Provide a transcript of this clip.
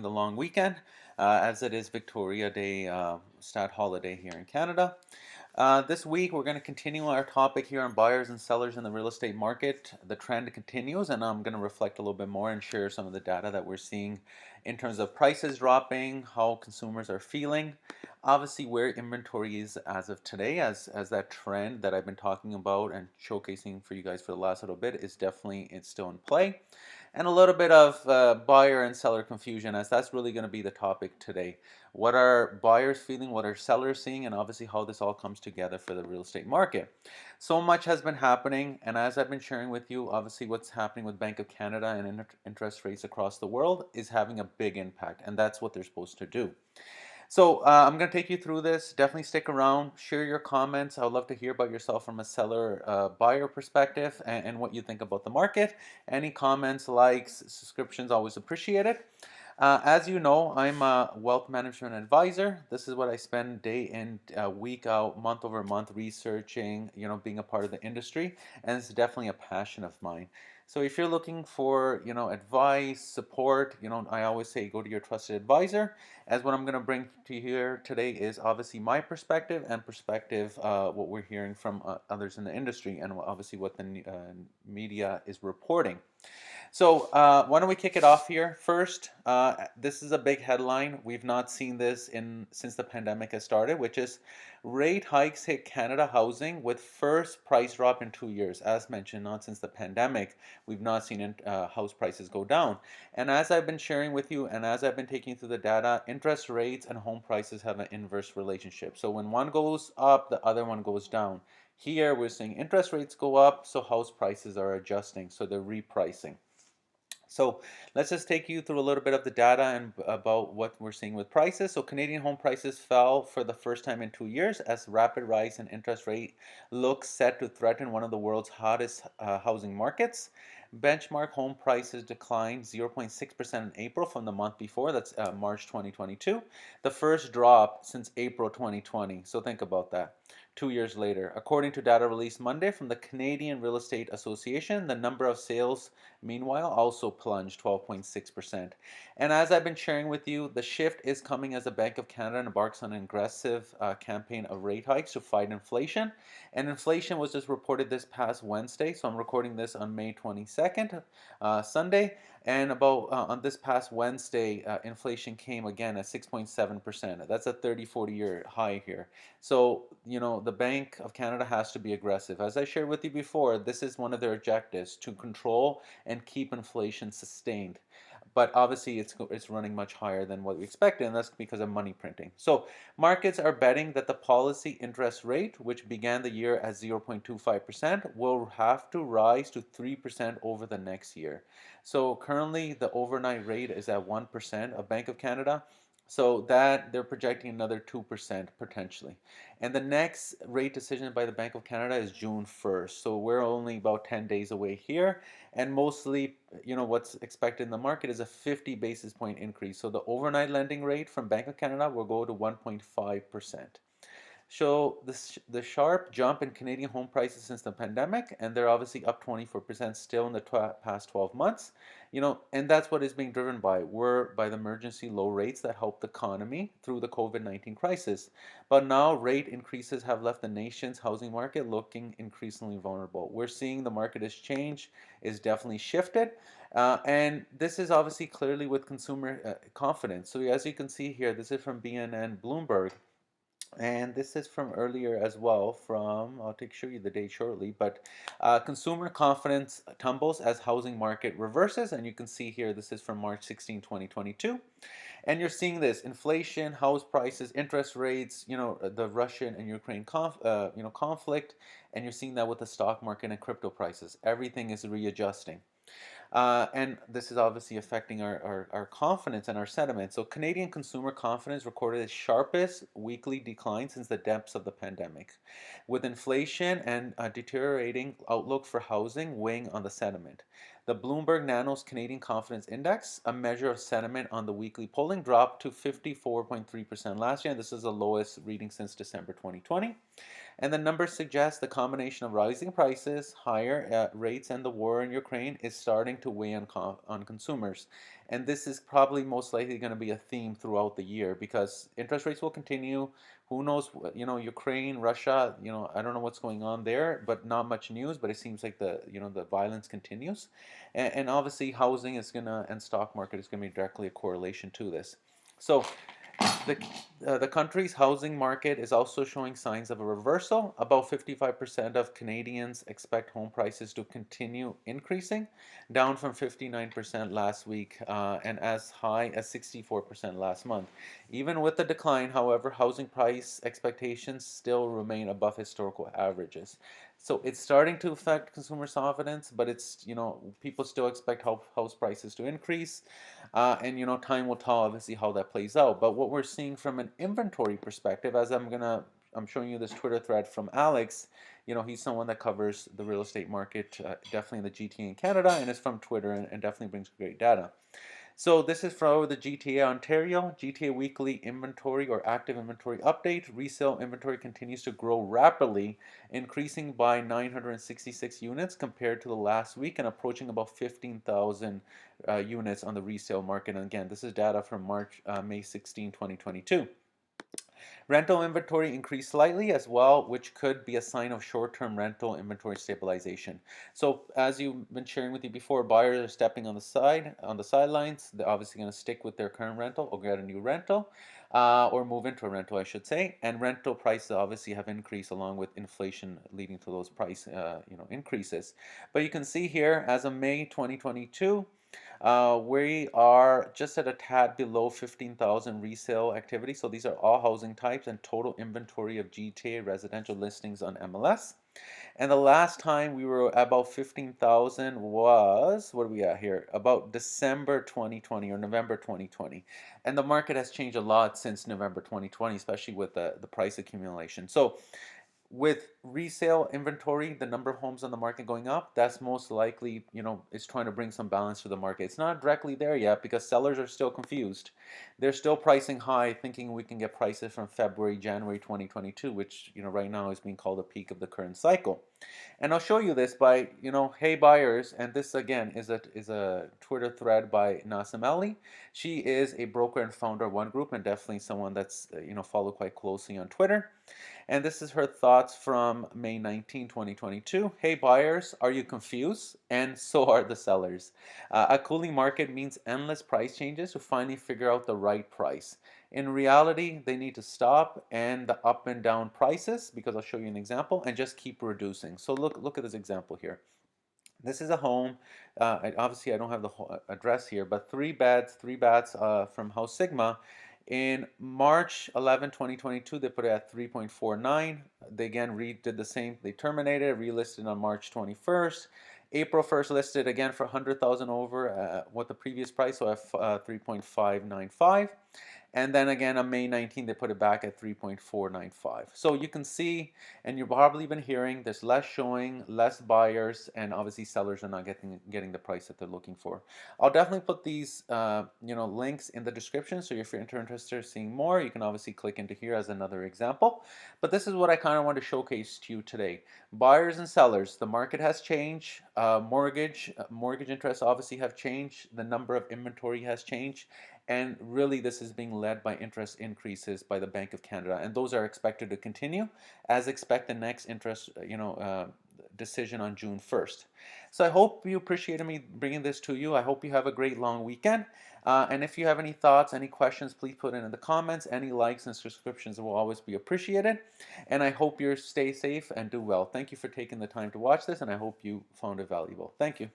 the long weekend, as it is Victoria Day, stat holiday here in Canada. This week, we're going to continue our topic here on buyers and sellers in the real estate market. The trend continues, and I'm going to reflect a little bit more and share some of the data that we're seeing in terms of prices dropping, how consumers are feeling, obviously where inventory is as of today, as that trend that I've been talking about and showcasing for you guys for the last little bit is definitely it's still in play, and a little bit of buyer and seller confusion, as that's really going to be the topic today. What are buyers feeling? What are sellers seeing? And obviously how this all comes together for the real estate market. So much has been happening, and as I've been sharing with you, obviously what's happening with Bank of Canada and interest rates across the world is having a big impact, and that's what they're supposed to do. So I'm going to take you through this. Definitely stick around, share your comments. I would love to hear about yourself from a seller buyer perspective, and what you think about the market. Any comments, likes, subscriptions, always appreciated. As you know, I'm a wealth management advisor. This is what I spend day in, week out, month over month researching, being a part of the industry, and it's definitely a passion of mine. So if you're looking for, advice, support, I always say go to your trusted advisor, as what I'm going to bring to you here today is obviously my perspective and perspective, what we're hearing from others in the industry, and obviously what the media is reporting. So why don't we kick it off here first? This is a big headline. We've not seen this in since the pandemic has started, which is rate hikes hit Canada housing with first price drop in 2 years. As mentioned, not since the pandemic, we've not seen house prices go down. And as I've been sharing with you, and as I've been taking through the data, interest rates and home prices have an inverse relationship. So when one goes up, the other one goes down. Here we're seeing interest rates go up, so house prices are adjusting, so they're repricing. So let's just take you through a little bit of the data and about what we're seeing with prices. So Canadian home prices fell for the first time in 2 years as rapid rise in interest rate looks set to threaten one of the world's hottest housing markets. Benchmark home prices declined 0.6% in April from the month before, that's March 2022, the first drop since April 2020. So think about that. 2 years later, according to data released Monday from the Canadian Real Estate Association, the number of sales meanwhile also plunged 12.6%. And as I've been sharing with you, the shift is coming as the Bank of Canada embarks on an aggressive campaign of rate hikes to fight inflation. And inflation was just reported this past Wednesday, so I'm recording this on May 22nd, Sunday. And about on this past Wednesday, inflation came again at 6.7%. That's a 30-40 year high here. So, the Bank of Canada has to be aggressive. As I shared with you before, this is one of their objectives, to control and keep inflation sustained. But obviously, it's running much higher than what we expected, and that's because of money printing. So markets are betting that the policy interest rate, which began the year at 0.25%, will have to rise to 3% over the next year. So currently, the overnight rate is at 1% of Bank of Canada. So that they're projecting another 2% potentially. And the next rate decision by the Bank of Canada is June 1st. So we're only about 10 days away here. And mostly, what's expected in the market is a 50 basis point increase. So the overnight lending rate from Bank of Canada will go to 1.5%. Show the sharp jump in Canadian home prices since the pandemic, and they're obviously up 24% still in the past 12 months. And that's what is being driven by the emergency low rates that helped the economy through the COVID-19 crisis. But now rate increases have left the nation's housing market looking increasingly vulnerable. We're seeing the market has changed, is definitely shifted. And this is obviously clearly with consumer confidence. So as you can see here, this is from BNN Bloomberg. And this is from earlier as well I'll show you the date shortly, but consumer confidence tumbles as housing market reverses. And you can see here, this is from March 16, 2022. And you're seeing this inflation, house prices, interest rates, the Russian and Ukraine conflict. And you're seeing that with the stock market and crypto prices. Everything is readjusting. And this is obviously affecting our confidence and our sentiment. So Canadian consumer confidence recorded its sharpest weekly decline since the depths of the pandemic, with inflation and a deteriorating outlook for housing weighing on the sentiment. The Bloomberg Nanos Canadian Confidence Index, a measure of sentiment on the weekly polling, dropped to 54.3% last year, and this is the lowest reading since December 2020. And the numbers suggest the combination of rising prices, higher rates, and the war in Ukraine is starting to weigh on consumers. And this is probably most likely going to be a theme throughout the year because interest rates will continue. Who knows, Ukraine, Russia, I don't know what's going on there, but not much news, but it seems like the violence continues. And obviously housing is going to, and stock market is going to be directly a correlation to this. So the, the country's housing market is also showing signs of a reversal. About 55% of Canadians expect home prices to continue increasing, down from 59% last week and as high as 64% last month. Even with the decline, however, housing price expectations still remain above historical averages. So it's starting to affect consumer confidence, but people still expect house prices to increase. And time will tell obviously how that plays out. But what we're seeing from an inventory perspective, as I'm showing you this Twitter thread from Alex. He's someone that covers the real estate market, definitely in the GTA in Canada, and is from Twitter and definitely brings great data. So this is for the GTA Ontario, GTA Weekly Inventory or Active Inventory Update. Resale inventory continues to grow rapidly, increasing by 966 units compared to the last week and approaching about 15,000 units on the resale market. And again, this is data from May 16, 2022. Rental inventory increased slightly as well, which could be a sign of short-term rental inventory stabilization. So as you've been sharing with you before, buyers are stepping on the sidelines. They're obviously going to stick with their current rental or get a new rental, or move into a rental, I should say. And rental prices obviously have increased along with inflation leading to those price increases. But you can see here, as of May 2022, we are just at a tad below 15,000 resale activity. So these are all housing types and total inventory of GTA residential listings on MLS. And the last time we were about 15,000 was, what are we at here? About December 2020 or November 2020. And the market has changed a lot since November 2020, especially with the price accumulation. So with resale inventory, the number of homes on the market going up, that's most likely, is trying to bring some balance to the market. It's not directly there yet because sellers are still confused. They're still pricing high, thinking we can get prices from February, January 2022, which, right now is being called a peak of the current cycle. And I'll show you this by, hey buyers, and this again is a Twitter thread by Nasim Ali. She is a broker and founder of One Group and definitely someone that's, followed quite closely on Twitter. And this is her thoughts from May 19, 2022. Hey buyers, are you confused? And so are the sellers. A cooling market means endless price changes to finally figure out the right price. In reality, they need to stop and the up and down prices, because I'll show you an example, and just keep reducing. So look at this example here. This is a home. Obviously, I don't have the whole address here, but 3 beds, 3 baths from House Sigma. In March 11, 2022, they put it at 3.49. They again did the same. They terminated, relisted on March 21st. April 1st listed again for 100,000 over what the previous price, so at 3.595. And then again on May 19th, they put it back at 3.495. So you can see, and you've probably been hearing, there's less showing, less buyers, and obviously sellers are not getting the price that they're looking for. I'll definitely put these links in the description, so if you're interested in seeing more, you can obviously click into here as another example. But this is what I kind of want to showcase to you today. Buyers and sellers, the market has changed. Mortgage interests obviously have changed. The number of inventory has changed. And really, this is being led by interest increases by the Bank of Canada, and those are expected to continue, as expect the next interest, decision on June 1st. So I hope you appreciated me bringing this to you. I hope you have a great long weekend. And if you have any thoughts, any questions, please put it in the comments. Any likes and subscriptions will always be appreciated. And I hope you stay safe and do well. Thank you for taking the time to watch this, and I hope you found it valuable. Thank you.